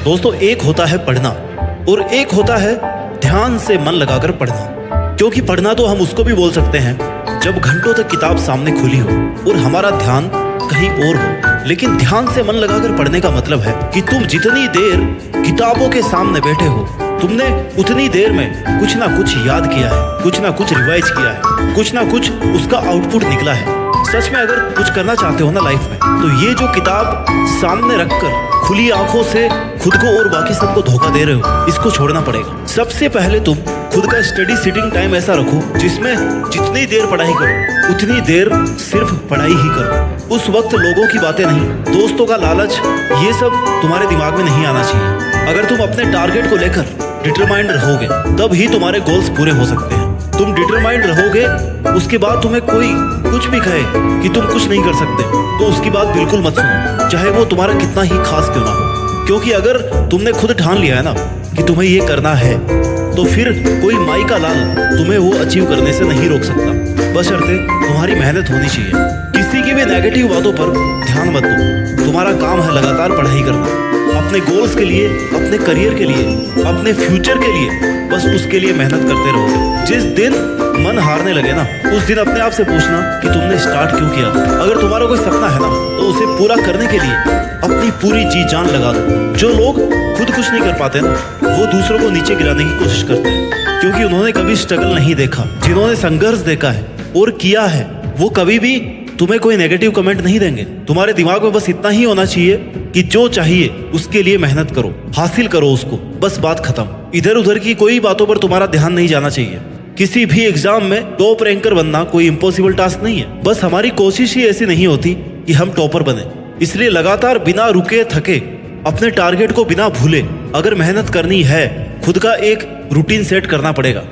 दोस्तों, एक होता है पढ़ना और एक होता है ध्यान से मन लगाकर पढ़ना। क्योंकि पढ़ना तो हम उसको भी बोल सकते हैं जब घंटों तक किताब सामने खुली हो और हमारा ध्यान कहीं और हो। लेकिन ध्यान से मन लगाकर पढ़ने का मतलब है कि तुम जितनी देर किताबों के सामने बैठे हो, तुमने उतनी देर में कुछ ना कुछ याद किया है, कुछ ना कुछ रिवाइज किया है, कुछ ना कुछ उसका आउटपुट निकला है। सच में अगर कुछ करना चाहते हो ना लाइफ में, तो ये जो किताब सामने रखकर खुली आंखों से खुद को और बाकी सबको धोखा दे रहे हो, इसको छोड़ना पड़ेगा। सबसे पहले तुम खुद का स्टडी सिटिंग टाइम ऐसा रखो जिसमें जितनी देर पढ़ाई करो उतनी देर सिर्फ पढ़ाई ही करो। उस वक्त लोगों की बातें नहीं, दोस्तों का लालच, ये सब तुम्हारे दिमाग में नहीं आना चाहिए। अगर तुम अपने टारगेट को लेकर डिटरमाइंड रहोगे तब ही तुम्हारे गोल्स पूरे हो सकते हैं। तुम डिटरमाइंड रहोगे, उसके बाद तुम्हें कोई कुछ भी कहे कि तुम कुछ नहीं कर सकते, तो उसकी बात बिल्कुल मत सुनो, चाहे वो तुम्हारा कितना ही खास क्यों ना हो। क्योंकि अगर तुमने खुद ठान लिया है ना कि तुम्हें ये करना है, तो फिर कोई माई का लाल तुम्हें वो अचीव करने से नहीं रोक सकता, बशर्ते तुम्हारी मेहनत होनी चाहिए। किसी की भी नेगेटिव बातों पर ध्यान मत दो। तुम्हारा काम है लगातार पढ़ाई करना, अपने गोल्स के लिए, अपने करियर के लिए, अपने फ्यूचर के लिए, बस उसके लिए मेहनत करते रहो। जिस दिन मन हारने लगे ना, उस दिन अपने आप से पूछना कि तुमने स्टार्ट क्यों किया था। अगर तुम्हारा कोई सपना है ना, तो उसे पूरा करने के लिए अपनी पूरी जी जान लगा दो। जो लोग खुद कुछ नहीं कर पाते ना, वो दूसरों को नीचे गिराने की कोशिश करते हैं, क्योंकि उन्होंने कभी स्ट्रगल नहीं देखा। जिन्होंने संघर्ष देखा है और किया है, वो कभी भी तुम्हें कोई नेगेटिव कमेंट नहीं देंगे। तुम्हारे दिमाग में बस इतना ही होना चाहिए कि जो चाहिए उसके लिए मेहनत करो, हासिल करो उसको, बस बात खत्म। इधर उधर की कोई बातों पर तुम्हारा ध्यान नहीं जाना चाहिए। किसी भी एग्जाम में टॉप रैंकर बनना कोई इम्पॉसिबल टास्क नहीं है, बस हमारी कोशिश ही ऐसी नहीं होती कि हम टॉपर बने। इसलिए लगातार बिना रुके थके अपने टारगेट को बिना भूले अगर मेहनत करनी है, खुद का एक रूटीन सेट करना पड़ेगा,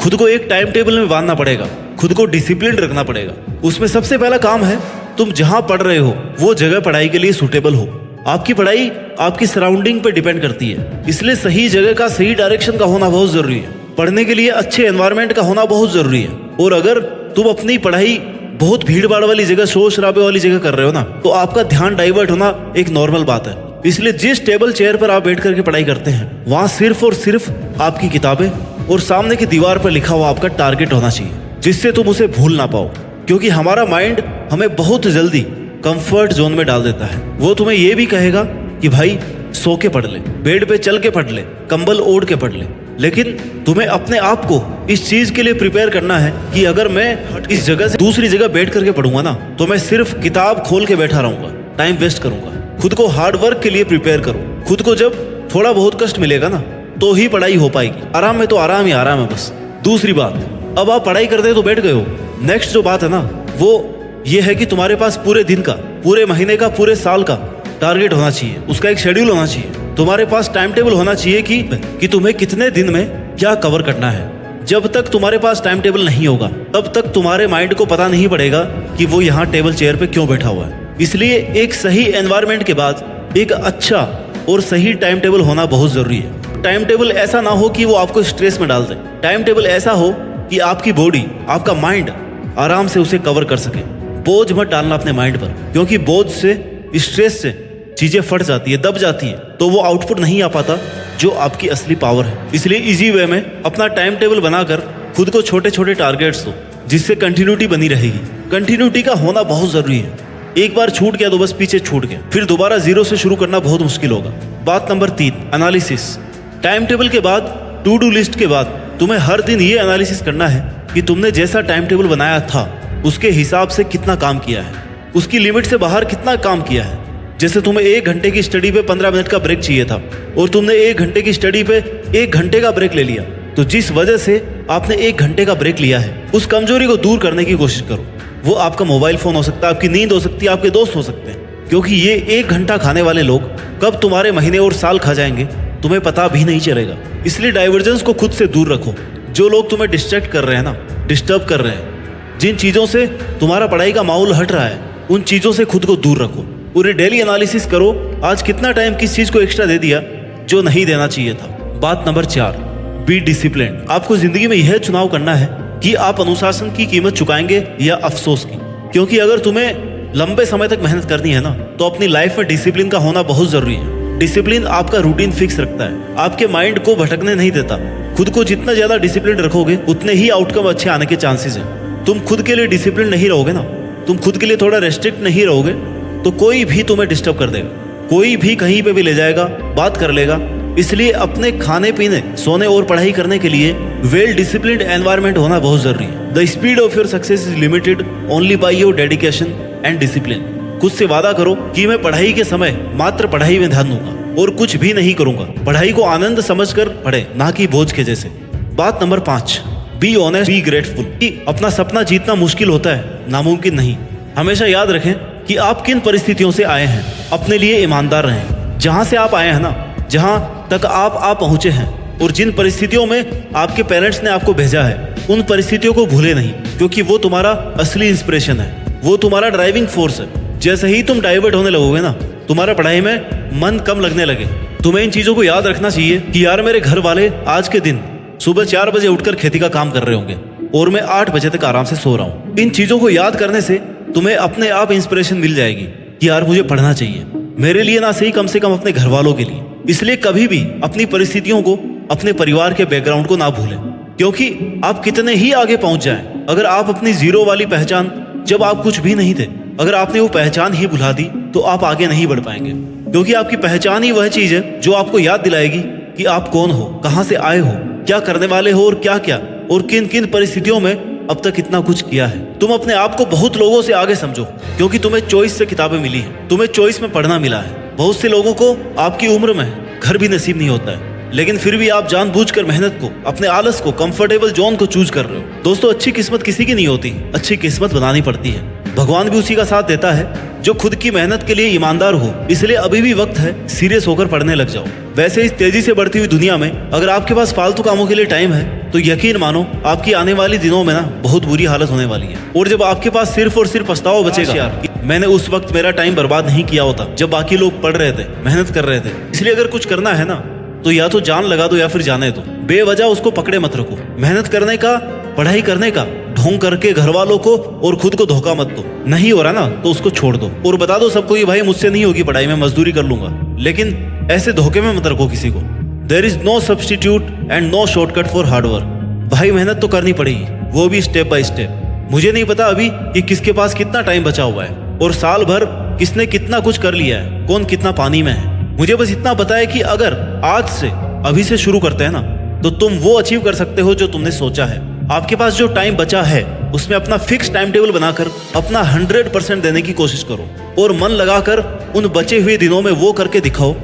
खुद को एक टाइम टेबल में बांधना पड़ेगा, खुद को डिसिप्लिन रखना पड़ेगा। उसमें सबसे पहला काम है, तुम जहां पढ़ रहे हो वो जगह पढ़ाई के लिए सूटेबल हो। आपकी पढ़ाई आपकी सराउंडिंग पे डिपेंड करती है, इसलिए सही जगह का, सही डायरेक्शन का होना बहुत जरूरी है। पढ़ने के लिए अच्छे एनवायरनमेंट का होना बहुत जरूरी है। और अगर तुम अपनी पढ़ाई बहुत भीड़ भाड़ वाली जगह, शोर शराबे वाली जगह कर रहे हो ना, तो आपका ध्यान डाइवर्ट होना एक नॉर्मल बात है। इसलिए जिस टेबल चेयर पर आप बैठ करके पढ़ाई करते हैं, वहां सिर्फ और सिर्फ आपकी किताबें और सामने की दीवार पर लिखा हुआ आपका टारगेट होना चाहिए, जिससे तुम उसे भूल ना पाओ। क्योंकि हमारा माइंड हमें बहुत जल्दी कंफर्ट जोन में डाल देता है। वो तुम्हें ये भी कहेगा कि भाई सो के पढ़ ले, बेड पे चल के पढ़ ले, कंबल ओढ़ के पढ़ ले। लेकिन तुम्हें अपने आप को इस चीज के लिए प्रिपेयर करना है कि अगर मैं इस जगह से दूसरी जगह बैठ करके पढ़ूंगा ना, तो मैं सिर्फ किताब खोल के बैठा रहूंगा, टाइम वेस्ट करूंगा। खुद को हार्ड वर्क के लिए प्रिपेयर करो। खुद को जब थोड़ा बहुत कष्ट मिलेगा ना, तो ही पढ़ाई हो पाएगी। आराम में तो आराम ही आराम है बस। दूसरी बात, अब आप पढ़ाई करते तो बैठ गए हो, नेक्स्ट जो बात है ना, वो ये है कि तुम्हारे पास पूरे दिन का, पूरे महीने का, पूरे साल का टारगेट होना चाहिए। उसका एक शेड्यूल होना चाहिए। तुम्हारे पास टाइम टेबल होना चाहिए कि तुम्हें कितने दिन में क्या कवर करना है। जब तक तुम्हारे पास टाइम टेबल नहीं होगा, तब तक तुम्हारे माइंड को पता नहीं पड़ेगा कि वो यहाँ टेबल चेयर पे क्यों बैठा हुआ है। इसलिए एक सही एनवायरनमेंट के बाद एक अच्छा और सही टाइम टेबल होना बहुत जरूरी है। टाइम टेबल ऐसा ना हो कि वो आपको स्ट्रेस में डाल दे। टाइम टेबल ऐसा हो कि आपकी बॉडी, आपका माइंड आराम से उसे कवर कर सके। बोझ मत डालना अपने माइंड पर, क्योंकि बोझ से, स्ट्रेस से चीजें फट जाती है, दब जाती है, तो वो आउटपुट नहीं आ पाता जो आपकी असली पावर है। इसलिए इजी वे में अपना टाइम टेबल बनाकर खुद को छोटे छोटे टारगेट्स दो, जिससे कंटिन्यूटी बनी रहेगी। कंटिन्यूटी का होना बहुत जरूरी है। एक बार छूट गया तो बस पीछे छूट गया, फिर दोबारा जीरो से शुरू करना बहुत मुश्किल होगा। बात नंबर 3, एनालिसिस। टाइम टेबल के बाद, टू डू लिस्ट के बाद तुम्हें हर दिन ये एनालिसिस करना है कि तुमने जैसा टाइम टेबल बनाया था उसके हिसाब से कितना काम किया है, उसकी लिमिट से बाहर कितना काम किया है। जैसे तुम्हें 1 घंटे की स्टडी पे 15 मिनट का ब्रेक चाहिए था और तुमने 1 घंटे की स्टडी पे 1 घंटे का ब्रेक ले लिया, तो जिस वजह से आपने 1 घंटे का ब्रेक लिया है, उस कमजोरी को दूर करने की कोशिश करो। वो आपका मोबाइल फोन हो सकता है, आपकी नींद हो सकती है, आपके दोस्त हो सकते हैं। क्योंकि ये 1 घंटा खाने वाले लोग कब तुम्हारे महीने और साल खा जाएंगे तुम्हें पता भी नहीं चलेगा। इसलिए डाइवर्जेंस को खुद से दूर रखो। जो लोग तुम्हें डिस्ट्रैक्ट कर रहे हैं ना, डिस्टर्ब कर रहे हैं, जिन चीज़ों से तुम्हारा पढ़ाई का माहौल हट रहा है, उन चीज़ों से खुद को दूर रखो। पूरे डेली एनालिसिस करो, आज कितना टाइम किस चीज़ को एक्स्ट्रा दे दिया जो नहीं देना चाहिए था। बात नंबर 4, बी डिसिप्लिन। आपको जिंदगी में यह चुनाव करना है कि आप अनुशासन की कीमत चुकाएंगे या अफसोस की। क्योंकि अगर तुम्हें लंबे समय तक मेहनत करनी है ना, तो अपनी लाइफ में डिसिप्लिन का होना बहुत जरूरी है। डिसिप्लिन आपका रूटीन फिक्स रखता है, आपके माइंड को भटकने नहीं देता। खुद को जितना ज्यादा डिसिप्लिन रखोगे उतने ही आउटकम अच्छे आने के चांसेस हैं। तुम खुद के लिए डिसिप्लिन नहीं रहोगे ना, तुम खुद के लिए थोड़ा रेस्ट्रिक्ट नहीं रहोगे तो कोई भी तुम्हें डिस्टर्ब कर देगा, कोई भी कहीं पे भी ले जाएगा, बात कर लेगा। इसलिए अपने खाने पीने, सोने और पढ़ाई करने के लिए वेल डिसिप्लिन्ड एनवायरनमेंट होना बहुत जरूरी है। The speed of your success is limited only by your dedication and discipline. खुद से वादा करो कि मैं पढ़ाई के समय मात्र पढ़ाई में ध्यान दूंगा और कुछ भी नहीं करूंगा। पढ़ाई को आनंद समझकर पढ़े, ना कि बोझ के जैसे। बात number 5, be honest, be grateful. अपना सपना जीतना मुश्किल होता है, नामुमकिन नहीं। हमेशा याद रखें कि आप किन परिस्थितियों से आए हैं। अपने लिए ईमानदार रहें। जहां से आप आए हैं ना, जहां तक आप पहुंचे हैं और जिन परिस्थितियों में आपके पेरेंट्स ने आपको भेजा है, उन परिस्थितियों को भूले नहीं, क्योंकि वो तुम्हारा असली इंस्पिरेशन है, वो तुम्हारा ड्राइविंग फोर्स है। जैसे ही तुम डाइवर्ट होने लगोगे ना, तुम्हारा पढ़ाई में मन कम लगने लगे, तुम्हें इन चीजों को याद रखना चाहिए कि यार मेरे घर वाले आज के दिन सुबह 4 बजे उठकर खेती का काम कर रहे होंगे और मैं 8 बजे तक आराम से सो रहा हूँ। इन चीजों को याद करने से तुम्हें अपने आप इंस्पिरेशन मिल जाएगी कि यार मुझे पढ़ना चाहिए, मेरे लिए ना सही, कम से कम अपने घर वालों के लिए। इसलिए कभी भी अपनी परिस्थितियों को, अपने परिवार के बैकग्राउंड को ना भूलें, क्योंकि आप कितने ही आगे पहुंच जाएं, अगर आप अपनी जीरो वाली पहचान, जब आप कुछ भी नहीं थे, अगर आपने वो पहचान ही भुला दी तो आप आगे नहीं बढ़ पाएंगे। क्योंकि आपकी पहचान ही वह चीज है जो आपको याद दिलाएगी कि आप कौन हो, कहां से आए हो, क्या करने वाले हो और क्या क्या और किन किन परिस्थितियों में अब तक इतना कुछ किया है। तुम अपने आप को बहुत लोगों से आगे समझो, क्योंकि तुम्हें चॉइस से किताबें मिली है, तुम्हें चॉइस में पढ़ना मिला है। बहुत से लोगों को आपकी उम्र में घर भी नसीब नहीं होता है, लेकिन फिर भी आप जानबूझकर मेहनत को, अपने आलस को, कंफर्टेबल जोन को चूज कर रहे हो। दोस्तों, अच्छी किस्मत किसी की नहीं होती, अच्छी किस्मत बनानी पड़ती है। भगवान भी उसी का साथ देता है जो खुद की मेहनत के लिए ईमानदार हो। इसलिए अभी भी वक्त है, सीरियस होकर पढ़ने लग जाओ। वैसे इस तेजी से बढ़ती हुई दुनिया में अगर आपके पास फालतू कामों के लिए टाइम है तो यकीन मानो आपकी आने वाली दिनों में ना बहुत बुरी हालत होने वाली है। और जब आपके पास सिर्फ और सिर्फ पछतावा बचेगा यार, मैंने उस वक्त मेरा टाइम बर्बाद नहीं किया होता जब बाकी लोग पढ़ रहे थे, मेहनत कर रहे थे। इसलिए अगर कुछ करना है ना तो या तो जान लगा दो या फिर जाने दो। बेवजह उसको पकड़े मत रखो। मेहनत करने का, पढ़ाई करने का ढोंग करके घर वालों को और खुद को धोखा मत दो। नहीं हो रहा ना तो उसको छोड़ दो और बता दो सबको कि भाई मुझसे नहीं होगी पढ़ाई, मैं मजदूरी कर लूंगा। लेकिन ऐसे धोखे में मत रखो किसी को। There is no substitute and no shortcut for hard work. भाई मेहनत तो करनी पड़ेगी, वो भी स्टेप बाय स्टेप। मुझे नहीं पता अभी कि किसके पास कितना टाइम बचा हुआ है और साल भर किसने कितना कुछ कर लिया है, कौन कितना पानी में है। मुझे बस इतना पता है कि अगर आज से, अभी से शुरू करते हैं ना, तो तुम वो अचीव कर सकते हो जो तुमने सोचा है। आपके पास जो टाइम बचा है उसमें अपना फिक्स टाइम टेबल बनाकर अपना 100% देने की कोशिश करो और मन लगाकर उन बचे हुए दिनों में वो करके दिखाओ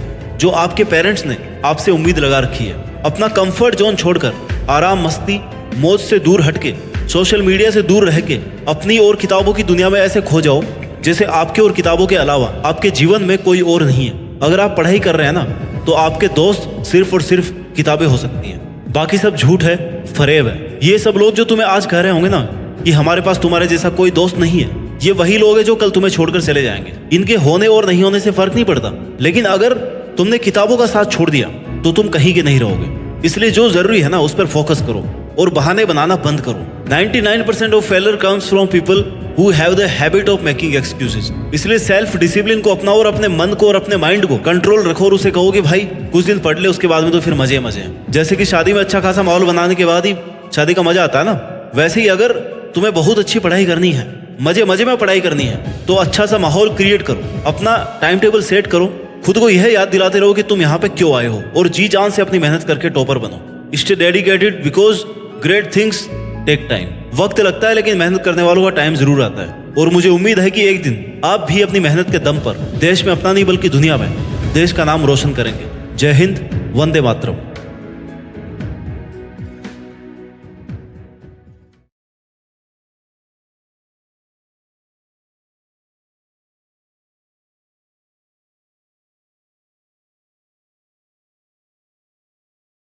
जो आपके पेरेंट्स ने आपसे उम्मीद लगा रखी है। अपना कंफर्ट जोन छोड़कर आराम, मस्ती, मौज से दूर हटके, सोशल मीडिया से दूर रह के अपनी और किताबों की दुनिया में ऐसे खो जाओ जैसे आपके और किताबों के अलावा आपके जीवन में कोई और नहीं है। अगर आप पढ़ाई कर रहे हैं ना तो आपके दोस्त सिर्फ और सिर्फ किताबें हो सकती हैं, बाकी सब झूठ है, फरेब है। ये सब लोग जो तुम्हें आज कह रहे होंगे ना कि हमारे पास तुम्हारे जैसा कोई दोस्त नहीं है, ये वही लोग हैं जो कल तुम्हें छोड़कर चले जाएंगे। इनके होने और नहीं होने से फर्क नहीं पड़ता, लेकिन अगर तुमने किताबों का साथ छोड़ दिया तो तुम कहीं के नहीं रहोगे। इसलिए जो जरूरी है ना उस पर फोकस करो और बहाने बनाना बंद करो। 99% of failure comes from people who have the habit of making excuses। इसलिए सेल्फ डिसिप्लिन को अपनाओ और अपने मन को और अपने माइंड को कंट्रोल रखो और उसे कहो कि भाई कुछ दिन पढ़ ले, उसके बाद में तो फिर मजे मजे हैं। जैसे कि शादी में अच्छा खासा माहौल बनाने के बाद ही शादी का मजा आता है ना, वैसे ही अगर तुम्हें बहुत अच्छी पढ़ाई करनी है, मजे मजे में पढ़ाई करनी है, तो अच्छा सा माहौल क्रिएट करो, अपना टाइम टेबल सेट करो, खुद को यह याद दिलाते रहो कि तुम यहाँ पे क्यों आए हो और जी जान से अपनी मेहनत करके टॉपर बनो। Stay dedicated because great things take time. वक्त लगता है लेकिन मेहनत करने वालों का टाइम जरूर आता है और मुझे उम्मीद है कि एक दिन आप भी अपनी मेहनत के दम पर देश में अपना नहीं बल्कि दुनिया में देश का नाम रोशन करेंगे। जय हिंद, वंदे मातरम।